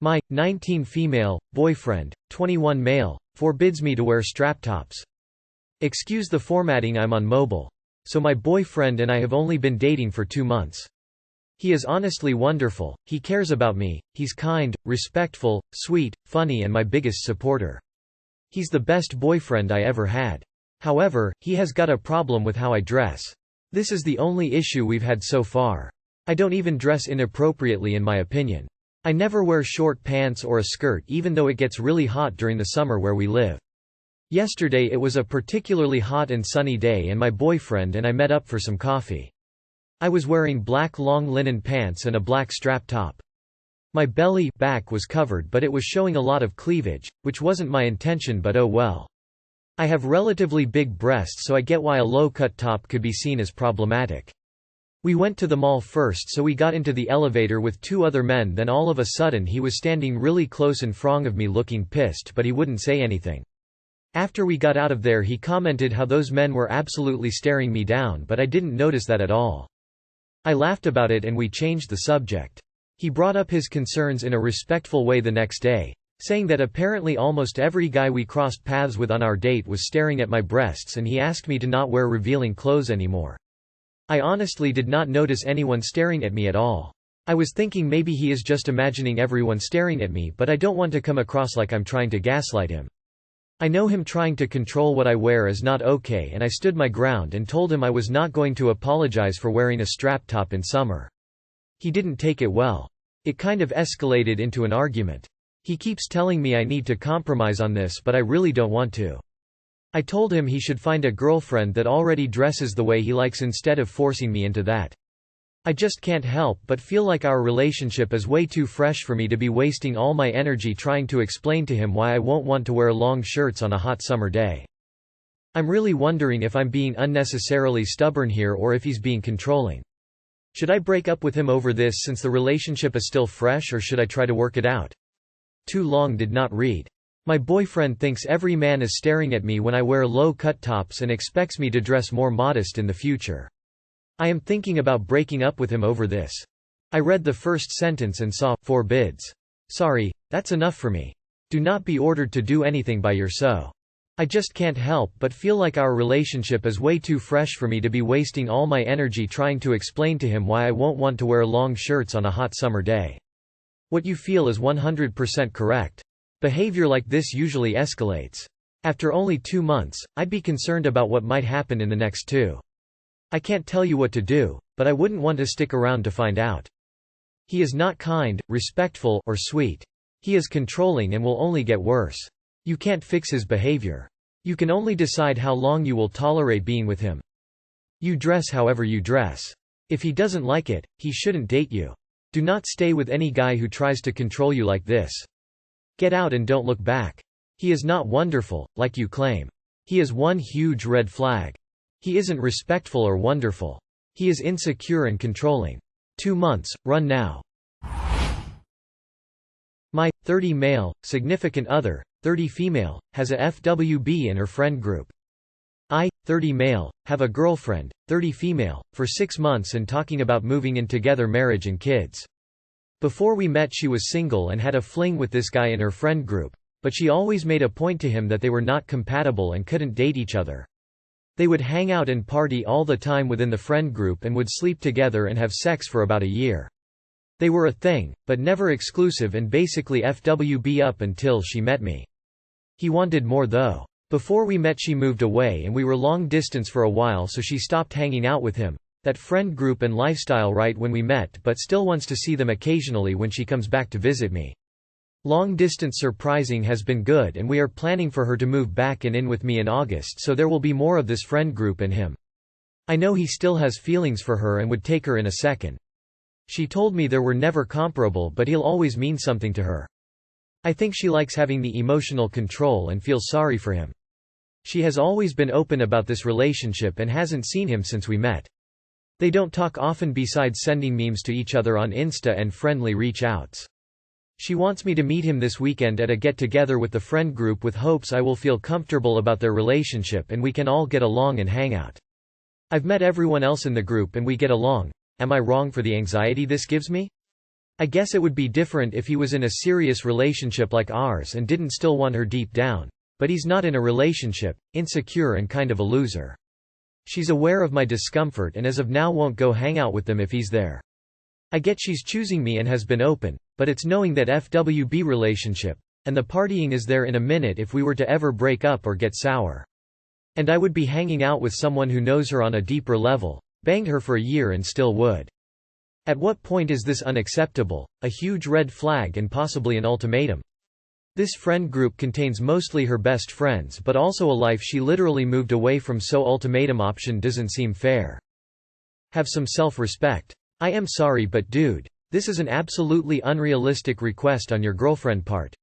My 19 female, boyfriend, 21 male, forbids me to wear strap tops. Excuse the formatting, I'm on mobile. So my boyfriend and I have only been dating for 2 months. He is honestly wonderful, he cares about me, he's kind, respectful, sweet, funny and my biggest supporter. He's the best boyfriend I ever had. However, he has got a problem with how I dress. This is the only issue we've had so far. I don't even dress inappropriately in my opinion. I never wear short pants or a skirt even though it gets really hot during the summer where we live. Yesterday it was a particularly hot and sunny day and my boyfriend and I met up for some coffee. I was wearing black long linen pants and a black strap top. My back was covered but it was showing a lot of cleavage, which wasn't my intention but oh well. I have relatively big breasts so I get why a low-cut top could be seen as problematic. We went to the mall first so we got into the elevator with 2 other men then all of a sudden he was standing really close in front of me looking pissed but he wouldn't say anything. After we got out of there he commented how those men were absolutely staring me down but I didn't notice that at all. I laughed about it and we changed the subject. He brought up his concerns in a respectful way the next day, saying that apparently almost every guy we crossed paths with on our date was staring at my breasts and he asked me to not wear revealing clothes anymore. I honestly did not notice anyone staring at me at all. I was thinking maybe he is just imagining everyone staring at me but I don't want to come across like I'm trying to gaslight him. I know him trying to control what I wear is not okay and I stood my ground and told him I was not going to apologize for wearing a strap top in summer. He didn't take it well. It kind of escalated into an argument. He keeps telling me I need to compromise on this but I really don't want to. I told him he should find a girlfriend that already dresses the way he likes instead of forcing me into that. I just can't help but feel like our relationship is way too fresh for me to be wasting all my energy trying to explain to him why I won't want to wear long shirts on a hot summer day. I'm really wondering if I'm being unnecessarily stubborn here or if he's being controlling. Should I break up with him over this since the relationship is still fresh or should I try to work it out? Too long did not read. My boyfriend thinks every man is staring at me when I wear low-cut tops and expects me to dress more modest in the future. I am thinking about breaking up with him over this. I read the first sentence and saw, forbids. Sorry, that's enough for me. Do not be ordered to do anything by your so. I just can't help but feel like our relationship is way too fresh for me to be wasting all my energy trying to explain to him why I won't want to wear long shirts on a hot summer day. What you feel is 100% correct. Behavior like this usually escalates. After only 2 months, I'd be concerned about what might happen in the next 2. I can't tell you what to do, but I wouldn't want to stick around to find out. He is not kind, respectful, or sweet. He is controlling and will only get worse. You can't fix his behavior. You can only decide how long you will tolerate being with him. You dress however you dress. If he doesn't like it, he shouldn't date you. Do not stay with any guy who tries to control you like this. Get out and don't look back. He is not wonderful, like you claim. He is one huge red flag. He isn't respectful or wonderful. He is insecure and controlling. 2 months, run now. My 30 male, significant other, 30 female, has a FWB in her friend group. I, 30 male, have a girlfriend, 30 female, for 6 months and talking about moving in together, marriage and kids. Before we met she was single and had a fling with this guy in her friend group, but she always made a point to him that they were not compatible and couldn't date each other. They would hang out and party all the time within the friend group and would sleep together and have sex for about a year. They were a thing, but never exclusive and basically FWB up until she met me. He wanted more though. Before we met she moved away and we were long distance for a while so she stopped hanging out with him. That friend group and lifestyle right when we met but still wants to see them occasionally when she comes back to visit me. Long distance surprising has been good and we are planning for her to move back and in with me in August so there will be more of this friend group and him. I know he still has feelings for her and would take her in a second. She told me there were never comparable but he'll always mean something to her. I think she likes having the emotional control and feels sorry for him. She has always been open about this relationship and hasn't seen him since we met. They don't talk often besides sending memes to each other on Insta and friendly reach-outs. She wants me to meet him this weekend at a get-together with the friend group with hopes I will feel comfortable about their relationship and we can all get along and hang out. I've met everyone else in the group and we get along. Am I wrong for the anxiety this gives me? I guess it would be different if he was in a serious relationship like ours and didn't still want her deep down. But he's not in a relationship, insecure and kind of a loser. She's aware of my discomfort and as of now won't go hang out with them if he's there. I get she's choosing me and has been open, but it's knowing that FWB relationship, and the partying is there in a minute if we were to ever break up or get sour. And I would be hanging out with someone who knows her on a deeper level, banged her for a year and still would. At what point is this unacceptable, a huge red flag and possibly an ultimatum? This friend group contains mostly her best friends but also a life she literally moved away from, so ultimatum option doesn't seem fair. Have some self-respect. I am sorry but dude, this is an absolutely unrealistic request on your girlfriend part.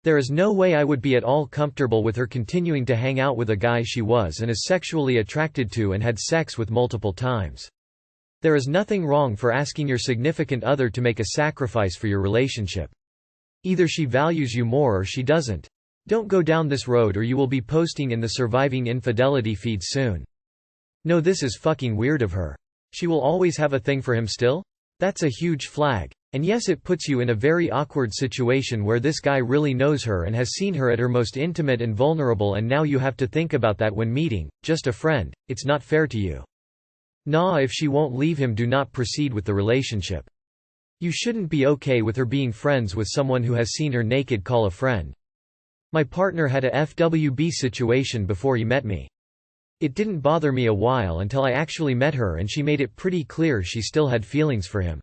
There is no way I would be at all comfortable with her continuing to hang out with a guy she was and is sexually attracted to and had sex with multiple times. There is nothing wrong for asking your significant other to make a sacrifice for your relationship. Either she values you more or she doesn't. Don't go down this road or you will be posting in the surviving infidelity feed soon. No, this is fucking weird of her. She will always have a thing for him still? That's a huge flag. And yes, it puts you in a very awkward situation where this guy really knows her and has seen her at her most intimate and vulnerable, and now you have to think about that when meeting just a friend. It's not fair to you. Nah, if she won't leave him, do not proceed with the relationship. You shouldn't be okay with her being friends with someone who has seen her naked call a friend. My partner had a FWB situation before he met me. It didn't bother me a while until I actually met her and she made it pretty clear she still had feelings for him.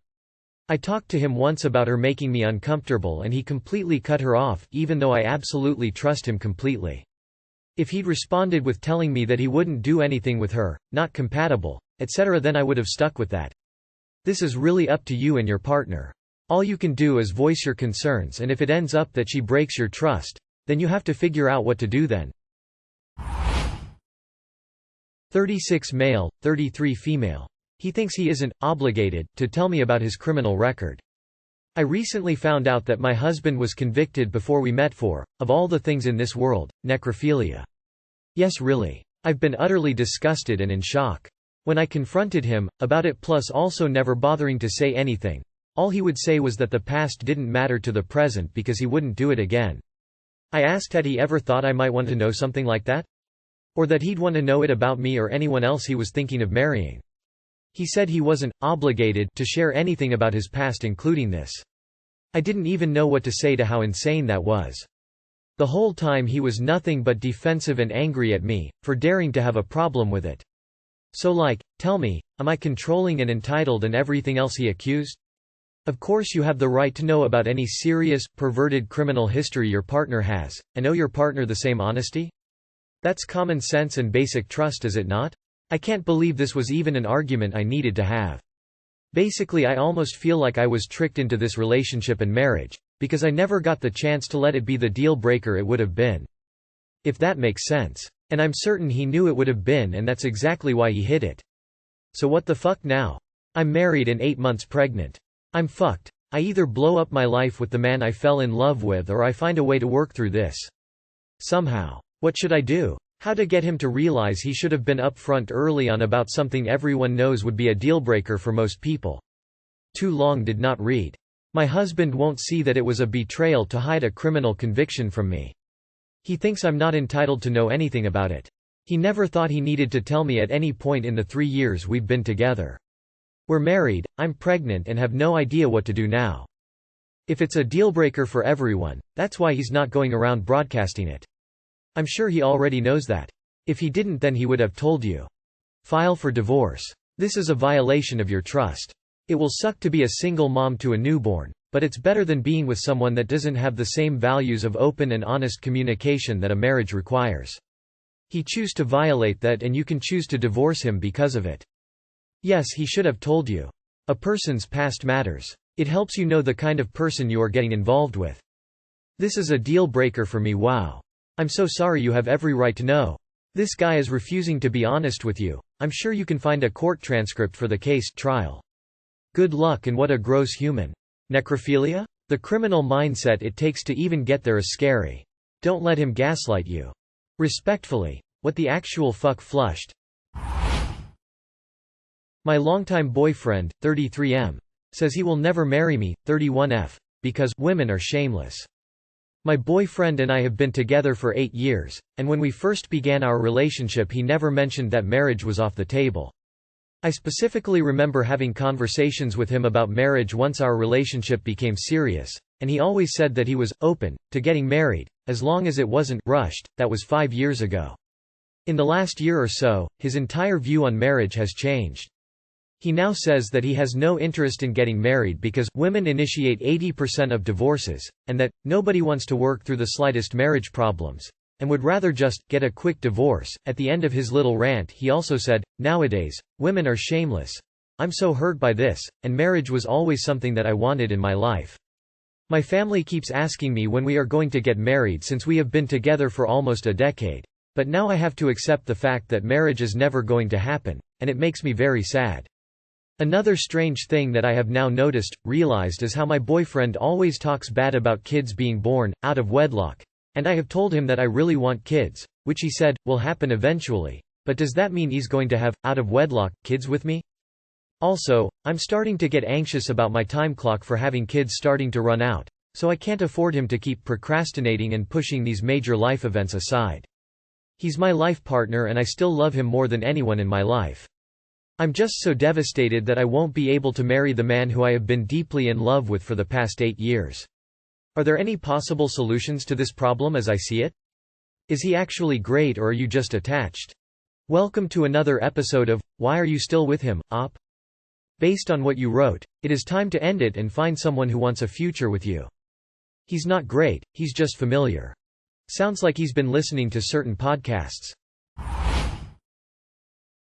I talked to him once about her making me uncomfortable and he completely cut her off, even though I absolutely trust him completely. If he'd responded with telling me that he wouldn't do anything with her, not compatible, etc., then I would have stuck with that. This is really up to you and your partner. All you can do is voice your concerns, and if it ends up that she breaks your trust, then you have to figure out what to do then. 36 male, 33 female. He thinks he isn't obligated to tell me about his criminal record. I recently found out that my husband was convicted before we met for, of all the things in this world, necrophilia. Yes, really. I've been utterly disgusted and in shock. When I confronted him about it, plus also never bothering to say anything, all he would say was that the past didn't matter to the present because he wouldn't do it again. I asked had he ever thought I might want to know something like that? Or that he'd want to know it about me or anyone else he was thinking of marrying. He said he wasn't obligated to share anything about his past, including this. I didn't even know what to say to how insane that was. The whole time he was nothing but defensive and angry at me for daring to have a problem with it. So like, tell me, am I controlling and entitled and everything else he accused? Of course you have the right to know about any serious, perverted criminal history your partner has, and owe your partner the same honesty? That's common sense and basic trust, is it not? I can't believe this was even an argument I needed to have. Basically, I almost feel like I was tricked into this relationship and marriage, because I never got the chance to let it be the deal breaker it would have been. If that makes sense. And I'm certain he knew it would have been, and that's exactly why he hid it. So what the fuck now? I'm married and 8 months pregnant. I'm fucked. I either blow up my life with the man I fell in love with or I find a way to work through this. Somehow. What should I do? How to get him to realize he should have been upfront early on about something everyone knows would be a deal-breaker for most people. Too long did not read. My husband won't see that it was a betrayal to hide a criminal conviction from me. He thinks I'm not entitled to know anything about it. He never thought he needed to tell me at any point in the 3 years we've been together. We're married, I'm pregnant and have no idea what to do now. If it's a deal-breaker for everyone, that's why he's not going around broadcasting it. I'm sure he already knows that. If he didn't, then he would have told you. File for divorce. This is a violation of your trust. It will suck to be a single mom to a newborn, but it's better than being with someone that doesn't have the same values of open and honest communication that a marriage requires. He chose to violate that, and you can choose to divorce him because of it. Yes, he should have told you. A person's past matters. It helps you know the kind of person you are getting involved with. This is a deal breaker for me. Wow. I'm so sorry. You have every right to know. This guy is refusing to be honest with you. I'm sure you can find a court transcript for the case trial. Good luck, and what a gross human. Necrophilia? The criminal mindset it takes to even get there is scary. Don't let him gaslight you. Respectfully. What the actual fuck? Flushed. My longtime boyfriend, 33 m. Says he will never marry me, 31F, because women are shameless. My boyfriend and I have been together for 8 years, and when we first began our relationship he never mentioned that marriage was off the table. I specifically remember having conversations with him about marriage once our relationship became serious, and he always said that he was open to getting married, as long as it wasn't rushed. That was 5 years ago. In the last year or so, his entire view on marriage has changed. He now says that he has no interest in getting married because women initiate 80% of divorces, and that nobody wants to work through the slightest marriage problems, and would rather just get a quick divorce. At the end of his little rant, he also said, "Nowadays, women are shameless. I'm so hurt by this, and marriage was always something that I wanted in my life. My family keeps asking me when we are going to get married since we have been together for almost a decade. But now I have to accept the fact that marriage is never going to happen, and it makes me very sad." Another strange thing that I have now realized is how my boyfriend always talks bad about kids being born out of wedlock, and I have told him that I really want kids, which he said will happen eventually, but does that mean he's going to have out of wedlock kids with me? Also, I'm starting to get anxious about my time clock for having kids starting to run out, so I can't afford him to keep procrastinating and pushing these major life events aside. He's my life partner and I still love him more than anyone in my life. I'm just so devastated that I won't be able to marry the man who I have been deeply in love with for the past 8 years. Are there any possible solutions to this problem as I see it? Is he actually great or are you just attached? Welcome to another episode of Why Are You Still With Him, Op? Based on what you wrote, it is time to end it and find someone who wants a future with you. He's not great, he's just familiar. Sounds like he's been listening to certain podcasts.